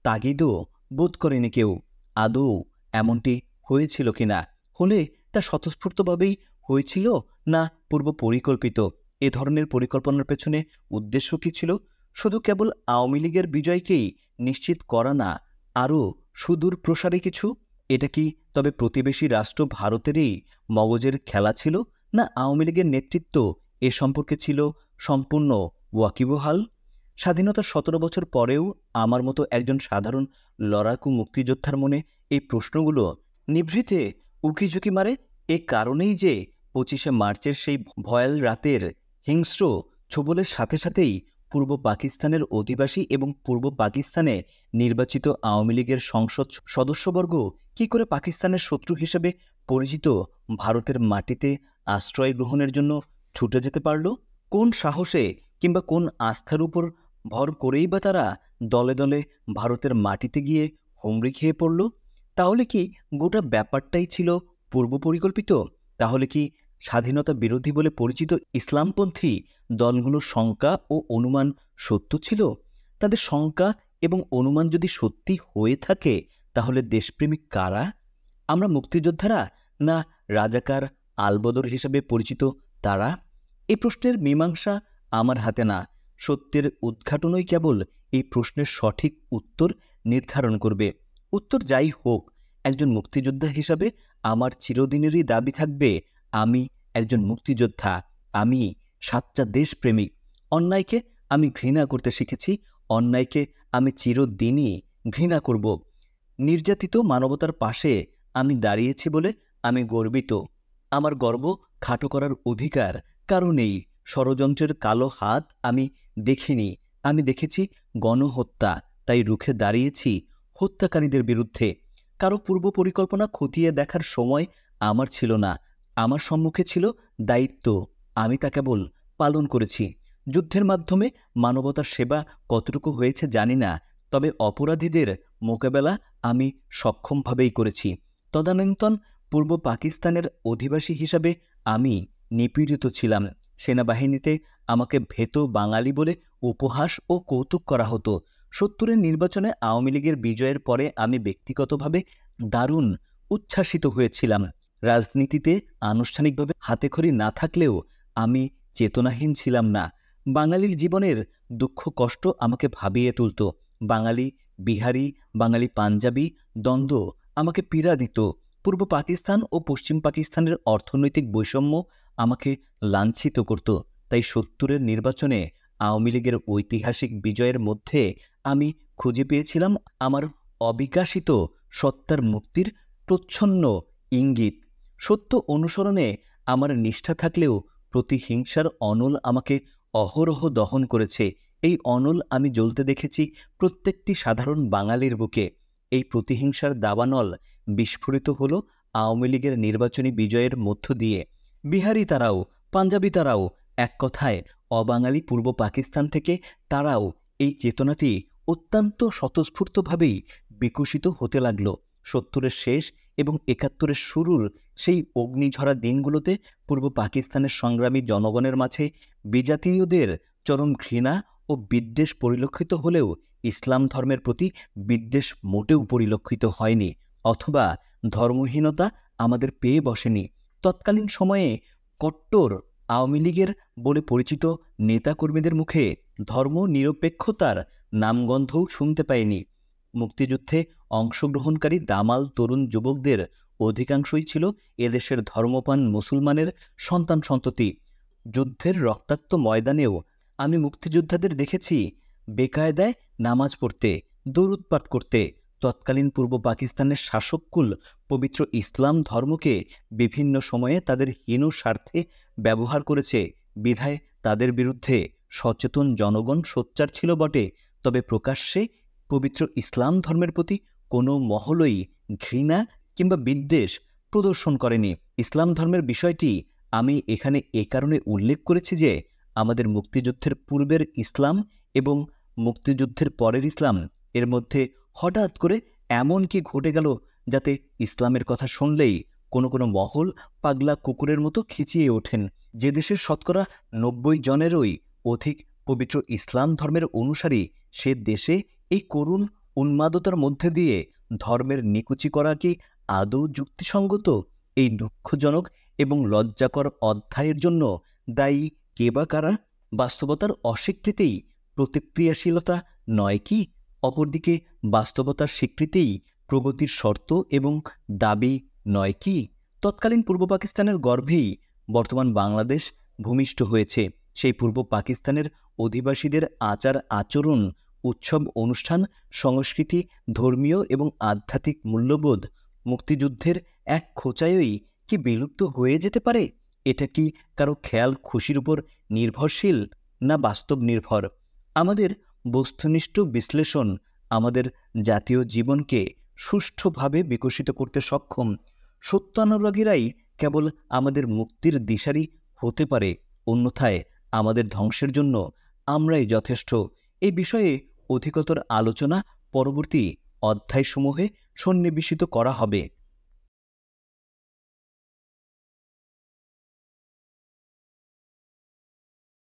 তাগিদও বোধ করেনি কেউ। আদৌ এমনটি হয়েছিল কিনা, হলে তা স্বতঃস্ফূর্তভাবেই হয়েছিল না পূর্ব পরিকল্পিত? এ ধরনের পরিকল্পনার পেছনে উদ্দেশ্য কী ছিল? শুধু কেবল আওয়ামী লীগের বিজয়কেই নিশ্চিত করা না, আরও সুদূর প্রসারী কিছু? এটা কি তবে প্রতিবেশী রাষ্ট্র ভারতেরই মগজের খেলা ছিল, না আওয়ামী লীগের নেতৃত্ব এ সম্পর্কে ছিল সম্পূর্ণ ওয়াকিবহাল? স্বাধীনতার ১৭ বছর পরেও আমার মতো একজন সাধারণ লড়াকু মুক্তিযোদ্ধার মনে এই প্রশ্নগুলো নিভৃতে উকিঝুঁকি মারে এ কারণেই যে ২৫শে মার্চের সেই ভয়াল রাতের হিংস্র ছোবলের সাথে সাথেই পূর্ব পাকিস্তানের অধিবাসী এবং পূর্ব পাকিস্তানে নির্বাচিত আওয়ামী লীগের সংসদ সদস্যবর্গ কি করে পাকিস্তানের শত্রু হিসেবে পরিচিত ভারতের মাটিতে আশ্রয় গ্রহণের জন্য ছুটে যেতে পারল? কোন সাহসে কিংবা কোন আস্থার উপর ভর করেই বা তারা দলে দলে ভারতের মাটিতে গিয়ে হুমড়ি খেয়ে পড়ল? তাহলে কি গোটা ব্যাপারটাই ছিল পূর্ব পরিকল্পিত? তাহলে কি স্বাধীনতা বিরোধী বলে পরিচিত ইসলামপন্থী দলগুলোর শঙ্কা ও অনুমান সত্য ছিল? তাদের শঙ্কা এবং অনুমান যদি সত্যি হয়ে থাকে, তাহলে দেশপ্রেমিক কারা? আমরা মুক্তিযোদ্ধারা, না রাজাকার আলবদর হিসেবে পরিচিত তারা? এই প্রশ্নের মীমাংসা আমার হাতে না। সত্যের উদ্ঘাটনই কেবল এই প্রশ্নের সঠিক উত্তর নির্ধারণ করবে। উত্তর যাই হোক, একজন মুক্তিযোদ্ধা হিসাবে আমার চিরদিনেরই দাবি থাকবে, আমি একজন মুক্তিযোদ্ধা, আমি সাচ্চা দেশপ্রেমিক। অন্যায়কে আমি ঘৃণা করতে শিখেছি, অন্যায়কে আমি চিরদিনই ঘৃণা করব। নির্যাতিত মানবতার পাশে আমি দাঁড়িয়েছি বলে আমি গর্বিত। আমার গর্ব খাটো করার অধিকার কারো নেই। ষড়যন্ত্রের কালো হাত আমি দেখিনি, আমি দেখেছি গণহত্যা, তাই রুখে দাঁড়িয়েছি হত্যাকারীদের বিরুদ্ধে। কারো পূর্ব পরিকল্পনা খতিয়ে দেখার সময় আমার ছিল না। আমার সম্মুখে ছিল দায়িত্ব, আমি তা কেবল পালন করেছি। যুদ্ধের মাধ্যমে মানবতার সেবা কতটুকু হয়েছে জানি না, তবে অপরাধীদের মোকাবেলা আমি সক্ষমভাবেই করেছি। তদানীন্তন পূর্ব পাকিস্তানের অধিবাসী হিসাবে আমি নিপীড়িত ছিলাম। সেনাবাহিনীতে আমাকে ভেতো বাঙালি বলে উপহাস ও কৌতুক করা হতো। ৭০-এর নির্বাচনে আওয়ামী লীগের বিজয়ের পরে আমি ব্যক্তিগতভাবে দারুণ উচ্ছ্বাসিত হয়েছিলাম। রাজনীতিতে আনুষ্ঠানিকভাবে হাতেখড়ি না থাকলেও আমি চেতনাহীন ছিলাম না। বাঙালির জীবনের দুঃখ কষ্ট আমাকে ভাবিয়ে তুলত। বাঙালি বিহারি, বাঙালি পাঞ্জাবি দ্বন্দ্ব আমাকে পীড়া দিত। পূর্ব পাকিস্তান ও পশ্চিম পাকিস্তানের অর্থনৈতিক বৈষম্য আমাকে লাঞ্ছিত করত। তাই ৭০-এর নির্বাচনে আওয়ামী লীগের ঐতিহাসিক বিজয়ের মধ্যে আমি খুঁজে পেয়েছিলাম আমার অবিকাশিত সত্তার মুক্তির প্রচ্ছন্ন ইঙ্গিত। সত্য অনুসরণে আমার নিষ্ঠা থাকলেও প্রতিহিংসার অনল আমাকে অহরহ দহন করেছে। এই অনল আমি জ্বলতে দেখেছি প্রত্যেকটি সাধারণ বাঙালির বুকে। এই প্রতিহিংসার দাবানল বিস্ফোরিত হলো আওয়ামী লীগের নির্বাচনী বিজয়ের মধ্য দিয়ে। বিহারি তারাও, পাঞ্জাবি তারাও, এক কথায় অবাঙালি পূর্ব পাকিস্তান থেকে তারাও এই চেতনাটি অত্যন্ত স্বতঃস্ফূর্তভাবেই বিকশিত হতে লাগল। ৭০-এর শেষ এবং ৭১-এর শুরুর সেই অগ্নিঝরা দিনগুলোতে পূর্ব পাকিস্তানের সংগ্রামী জনগণের মাঝে বিজাতীয়দের চরম ঘৃণা ও বিদ্বেষ পরিলক্ষিত হলেও ইসলাম ধর্মের প্রতি বিদ্বেষ মোটেও পরিলক্ষিত হয়নি, অথবা ধর্মহীনতা আমাদের পেয়ে বসেনি। তৎকালীন সময়ে কট্টর আওয়ামী লীগের বলে পরিচিত নেতাকর্মীদের মুখে ধর্ম নিরপেক্ষতার নামগন্ধও শুনতে পাইনি। মুক্তিযুদ্ধে অংশগ্রহণকারী দামাল তরুণ যুবকদের অধিকাংশই ছিল এদেশের ধর্মপান মুসলমানের সন্তান সন্ততি। যুদ্ধের রক্তাক্ত ময়দানেও আমি মুক্তিযোদ্ধাদের দেখেছি বেকায়দায় নামাজ পড়তে, দরুদ পাঠ করতে। তৎকালীন পূর্ব পাকিস্তানের শাসককুল পবিত্র ইসলাম ধর্মকে বিভিন্ন সময়ে তাদের হীন স্বার্থে ব্যবহার করেছে, বিধায় তাদের বিরুদ্ধে সচেতন জনগণ সোচ্চার ছিল বটে, তবে প্রকাশ্যে পবিত্র ইসলাম ধর্মের প্রতি কোনো মহলই ঘৃণা কিংবা বিদ্বেষ প্রদর্শন করেনি। ইসলাম ধর্মের বিষয়টি আমি এখানে এ কারণে উল্লেখ করেছি যে আমাদের মুক্তিযুদ্ধের পূর্বের ইসলাম এবং মুক্তিযুদ্ধের পরের ইসলাম এর মধ্যে হঠাৎ করে এমন কি ঘটে গেল যাতে ইসলামের কথা শুনলেই কোনো কোনো মহল পাগলা কুকুরের মতো খিচিয়ে ওঠেন। যে দেশের শতকরা ৯০ জনেরই অধিক পবিত্র ইসলাম ধর্মের অনুসারী, সে দেশে এই করুণ উন্মাদতার মধ্যে দিয়ে ধর্মের নিকুচি করা কি আদৌ যুক্তিসঙ্গত? এই দুঃখজনক এবং লজ্জাকর অধ্যায়ের জন্য দায়ী কে বা কারা? বাস্তবতার অস্বীকৃতিই প্রতিক্রিয়াশীলতা নয় কি? অপরদিকে বাস্তবতার স্বীকৃতিই প্রগতির শর্ত এবং দাবি নয় কি? তৎকালীন পূর্ব পাকিস্তানের গর্ভেই বর্তমান বাংলাদেশ ভূমিষ্ঠ হয়েছে। সেই পূর্ব পাকিস্তানের অধিবাসীদের আচার আচরণ, উৎসব অনুষ্ঠান, সংস্কৃতি, ধর্মীয় এবং আধ্যাত্মিক মূল্যবোধ মুক্তিযুদ্ধের এক খোঁচায়ই কি বিলুপ্ত হয়ে যেতে পারে? এটা কি কারো খেয়াল খুশির উপর নির্ভরশীল, না বাস্তব নির্ভর? আমাদের বস্তুনিষ্ঠ বিশ্লেষণ আমাদের জাতীয় জীবনকে সুষ্ঠুভাবে বিকশিত করতে সক্ষম। সত্যানুরাগীরাই কেবল আমাদের মুক্তির দিশারি হতে পারে, অন্যথায় আমাদের ধ্বংসের জন্য আমরাই যথেষ্ট। এই বিষয়ে অধিকতর আলোচনা পরবর্তী অধ্যায়সমূহে সন্নিবেশিত করা হবে।